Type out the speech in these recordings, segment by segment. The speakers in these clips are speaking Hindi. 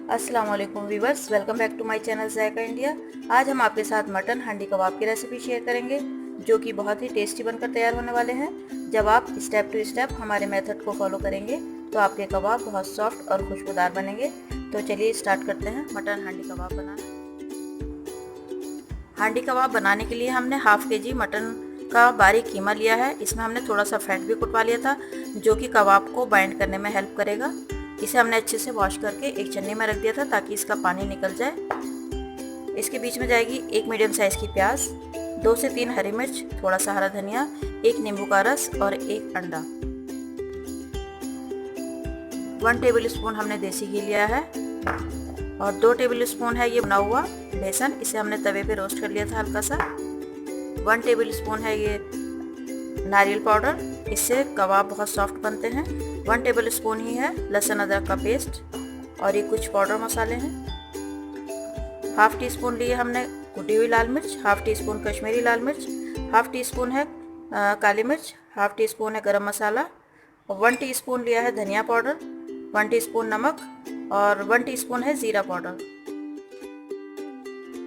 अस्सलाम वालेकुम viewers, welcome back to my channel Zaika India. आज हम आपके साथ मटन हांडी कबाब की रेसिपी शेयर करेंगे जो कि बहुत ही टेस्टी बनकर तैयार होने वाले हैं। जब आप स्टेप टू स्टेप हमारे मेथड को फॉलो करेंगे तो आपके कबाब बहुत सॉफ्ट और खुशबूदार बनेंगे। तो चलिए स्टार्ट करते हैं मटन हांडी कबाब बनाना। हांडी कबाब बनाने के लिए हमने हाफ के जी मटन का बारीक कीमा लिया है। इसमें हमने थोड़ा सा फैट भी कुटवा लिया था जो कि कबाब को बाइंड करने में हेल्प करेगा। इसे हमने अच्छे से वॉश करके एक छन्नी में रख दिया था ताकि इसका पानी निकल जाए। इसके बीच में जाएगी एक मीडियम साइज़ की प्याज, 2 से 3 हरी मिर्च, थोड़ा सा हरा धनिया, एक नींबू का रस और एक अंडा। 1 टेबल स्पून हमने देसी घी लिया है और 2 टेबल स्पून है ये भुना हुआ बेसन। इसे हमने तवे पे रोस्ट कर लिया था हल्का सा। 1 टेबल स्पून है ये नारियल पाउडर, इससे कबाब बहुत सॉफ्ट बनते हैं। 1 टेबल स्पून ही है लहसुन अदरक का पेस्ट और ये कुछ पाउडर मसाले हैं। हाफ टी स्पून लिए हमने कुटी हुई लाल मिर्च, हाफ टी स्पून कश्मीरी लाल मिर्च, हाफ टी स्पून है काली मिर्च, हाफ टी स्पून है गरम मसाला, 1 टीस्पून लिया है धनिया पाउडर, 1 टीस्पून नमक और 1 टीस्पून है ज़ीरा पाउडर।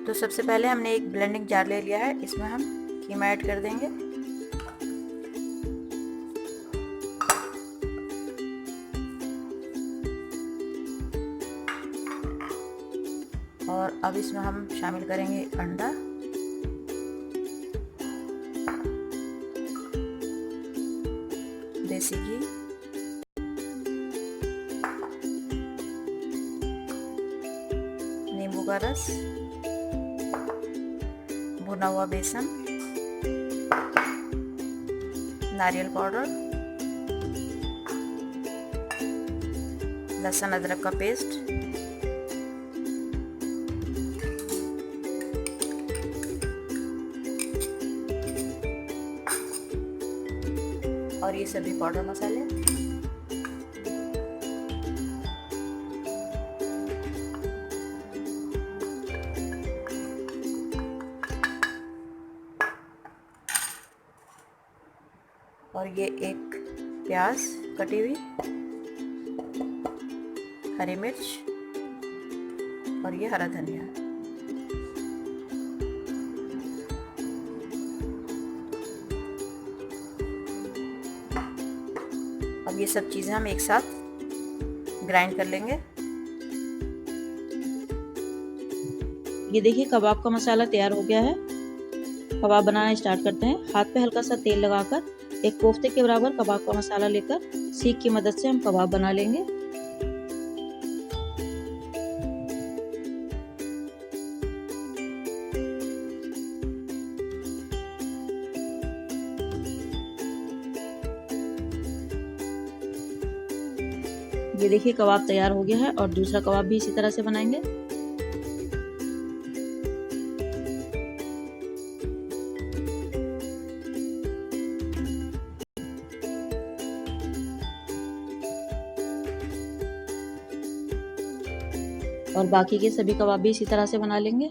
तो सबसे पहले हमने एक ब्लेंडिंग जार ले लिया है, इसमें हम कीमा ऐड कर देंगे। और अब इसमें हम शामिल करेंगे अंडा, देसी घी, नींबू का रस, भुना हुआ बेसन, नारियल पाउडर, लहसुन अदरक का पेस्ट, और ये सभी पाउडर मसाले। और ये एक प्याज कटी हुई, हरी मिर्च और ये हरा धनिया। अब ये सब चीज़ें हम एक साथ ग्राइंड कर लेंगे। ये देखिए कबाब का मसाला तैयार हो गया है। कबाब बनाना स्टार्ट करते हैं। हाथ पे हल्का सा तेल लगाकर एक कोफ्ते के बराबर कबाब का मसाला लेकर सीख की मदद से हम कबाब बना लेंगे। ये देखिए कबाब तैयार हो गया है और दूसरा कबाब भी इसी तरह से बनाएंगे। और बाकी के सभी कबाब भी इसी तरह से बना लेंगे।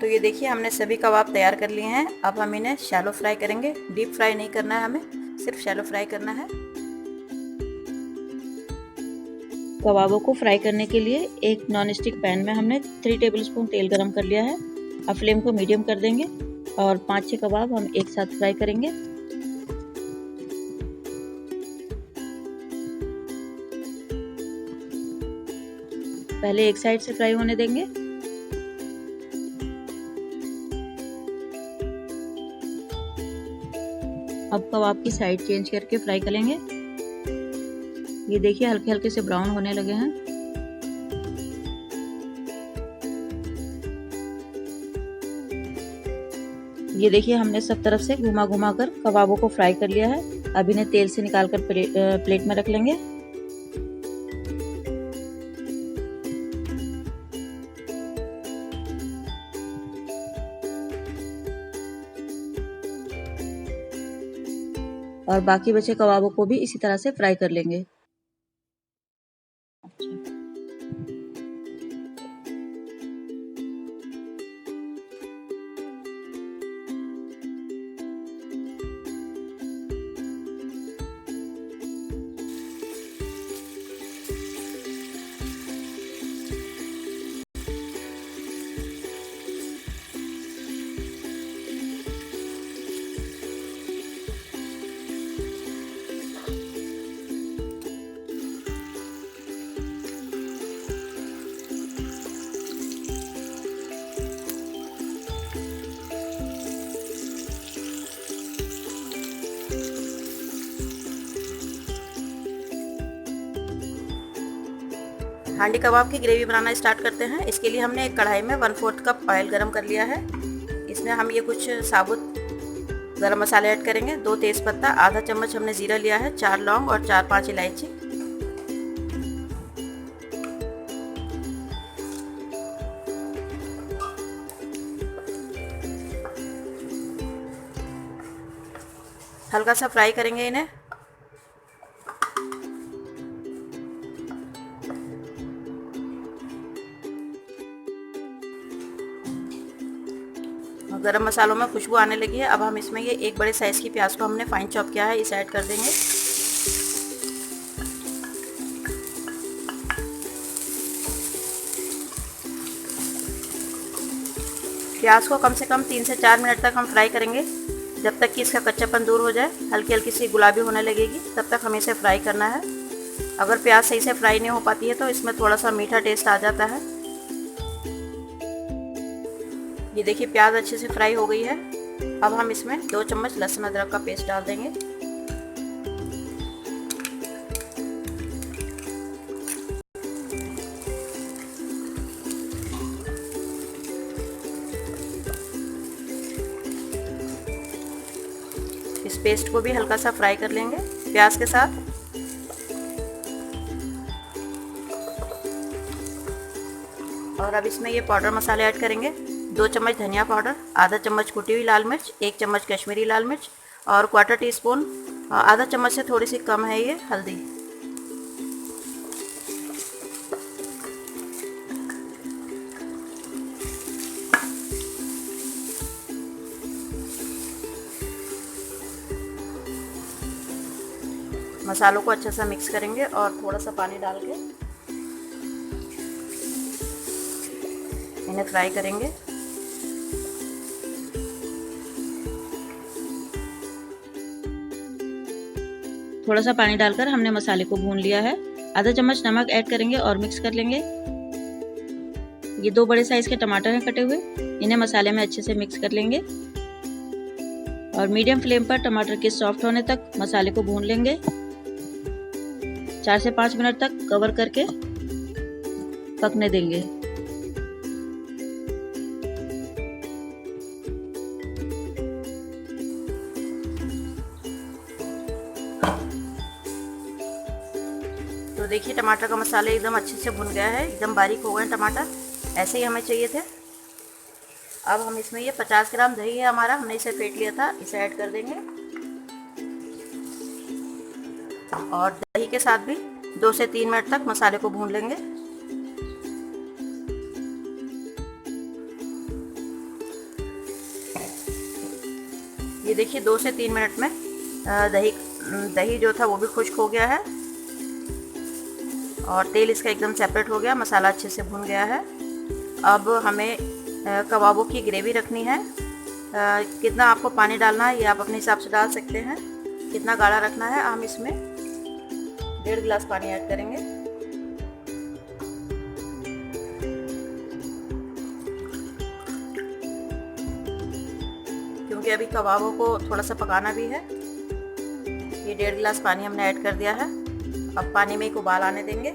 तो ये देखिए हमने सभी कबाब तैयार कर लिए हैं। अब हम इन्हें शैलो फ्राई करेंगे। डीप फ्राई नहीं करना है हमें, सिर्फ शैलो फ्राई करना है। कबाबों को फ्राई करने के लिए एक नॉन स्टिक पैन में हमने 3 टेबलस्पून तेल गरम कर लिया है। अब फ्लेम को मीडियम कर देंगे और 5-6 कबाब हम एक साथ फ्राई करेंगे। पहले एक साइड से फ्राई होने देंगे। अब कबाब की साइड चेंज करके फ्राई करेंगे। ये देखिए हल्के हल्के से ब्राउन होने लगे हैं। ये देखिए हमने सब तरफ से घुमा घुमा कर कबाबों को फ्राई कर लिया है। अब इन्हें तेल से निकाल कर प्लेट में रख लेंगे। और बाकी बचे कबाबों को भी इसी तरह से फ्राई कर लेंगे। हांडी कबाब की ग्रेवी बनाना स्टार्ट करते हैं। इसके लिए हमने एक कढ़ाई में 1/4 कप ऑयल गरम कर लिया है। इसमें हम ये कुछ साबुत गरम मसाले ऐड करेंगे। 2 तेज़पत्ता, आधा चम्मच हमने जीरा लिया है, 4 लौंग और 4-5 इलायची। हल्का सा फ्राई करेंगे इन्हें। गरम मसालों में खुशबू आने लगी है। अब हम इसमें ये एक बड़े साइज़ की प्याज को हमने फाइन चॉप किया है, इसे ऐड कर देंगे। प्याज को कम से कम 3 से 4 मिनट तक हम फ्राई करेंगे, जब तक कि इसका कच्चापन दूर हो जाए। हल्की हल्की सी गुलाबी होने लगेगी, तब तक हमें इसे फ्राई करना है। अगर प्याज सही से फ्राई नहीं हो पाती है तो इसमें थोड़ा सा मीठा टेस्ट आ जाता है। ये देखिए प्याज अच्छे से फ्राई हो गई है। अब हम इसमें 2 चम्मच लहसुन अदरक का पेस्ट डाल देंगे। इस पेस्ट को भी हल्का सा फ्राई कर लेंगे प्याज के साथ। और अब इसमें ये पाउडर मसाले ऐड करेंगे। 2 चम्मच धनिया पाउडर, आधा चम्मच कुटी हुई लाल मिर्च, 1 चम्मच कश्मीरी लाल मिर्च और 1/4 टीस्पून, आधा चम्मच से थोड़ी सी कम है ये हल्दी। मसालों को अच्छे से मिक्स करेंगे और थोड़ा सा पानी डाल के इन्हें फ्राई करेंगे। थोड़ा सा पानी डालकर हमने मसाले को भून लिया है। आधा चम्मच नमक ऐड करेंगे और मिक्स कर लेंगे। ये 2 बड़े साइज के टमाटर हैं कटे हुए, इन्हें मसाले में अच्छे से मिक्स कर लेंगे और मीडियम फ्लेम पर टमाटर के सॉफ्ट होने तक मसाले को भून लेंगे। 4 से 5 मिनट तक कवर करके पकने देंगे। तो देखिए टमाटर का मसाला एकदम अच्छे से भुन गया है, एकदम बारीक हो गए टमाटर, ऐसे ही हमें चाहिए थे। अब हम इसमें ये 50 ग्राम दही है हमारा, हमने इसे फेंट लिया था, इसे ऐड कर देंगे। और दही के साथ भी 2 से 3 मिनट तक मसाले को भून लेंगे। ये देखिए 2 से 3 मिनट में दही जो था वो भी खुश्क हो गया है और तेल इसका एकदम सेपरेट हो गया, मसाला अच्छे से भुन गया है। अब हमें कबाबों की ग्रेवी रखनी है। कितना आपको पानी डालना है ये आप अपने हिसाब से डाल सकते हैं। कितना गाढ़ा रखना है, हम इसमें 1.5 गिलास पानी ऐड करेंगे। क्योंकि अभी कबाबों को थोड़ा सा पकाना भी है। ये 1.5 गिलास पानी हमने ऐड कर दिया है। अब पानी में एक उबाल आने देंगे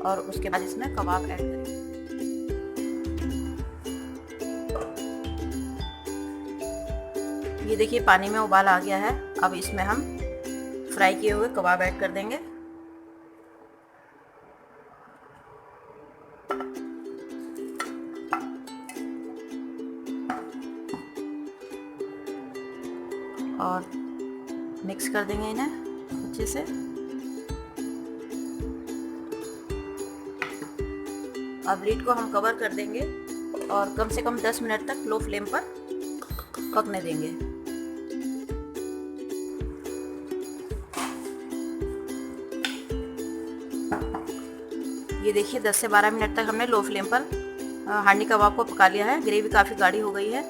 और उसके बाद इसमें कबाब ऐड करेंगे। ये देखिए पानी में उबाल आ गया है। अब इसमें हम फ्राई किए हुए कबाब ऐड कर देंगे। और मिक्स कर देंगे इन्हें अच्छे से। अब लीड को हम कवर कर देंगे और कम से कम 10 मिनट तक लो फ्लेम पर पकने देंगे। ये देखिए 10 से 12 मिनट तक हमने लो फ्लेम पर हांडी कबाब को पका लिया है। ग्रेवी काफ़ी गाढ़ी हो गई है।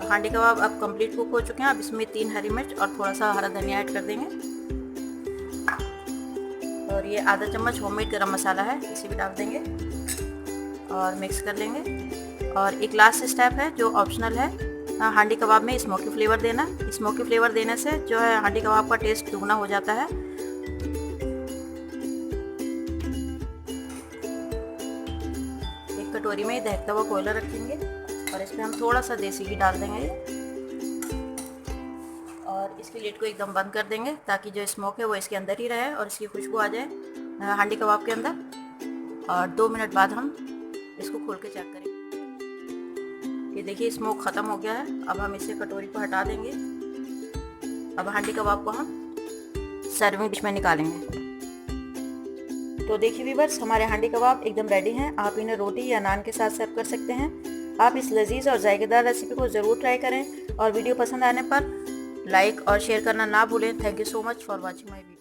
हांडी कबाब अब कंप्लीट कुक हो चुके हैं। अब इसमें 3 हरी मिर्च और थोड़ा सा हरा धनिया ऐड कर देंगे और ये आधा चम्मच होममेड गरम मसाला है, इसे भी डाल देंगे और मिक्स कर लेंगे। और एक लास्ट स्टेप है जो ऑप्शनल है, हांडी कबाब में स्मोकी फ्लेवर देना। स्मोकी फ्लेवर देने से जो है हांडी कबाब का टेस्ट दुगना हो जाता है। एक कटोरी में दहकता हुआ कोयला रखेंगे और इसमें हम थोड़ा सा देसी घी डाल देंगे और इसकी लिड को एकदम बंद कर देंगे ताकि जो स्मोक है वो इसके अंदर ही रहे और इसकी खुशबू आ जाए हांडी कबाब के अंदर। और 2 मिनट बाद हम इसको खोल के चेक करेंगे। ये देखिए स्मोक ख़त्म हो गया है। अब हम इसे कटोरी को हटा देंगे। अब हांडी कबाब को हम सर्विंग डिश में निकालेंगे। तो देखिए व्यूअर्स, हमारे हांडी कबाब एकदम रेडी हैं। आप इन्हें रोटी या नान के साथ सर्व कर सकते हैं। आप इस लजीज और जायकेदार रेसिपी को ज़रूर ट्राई करें और वीडियो पसंद आने पर लाइक और शेयर करना ना भूलें। Thank you so much for watching my video.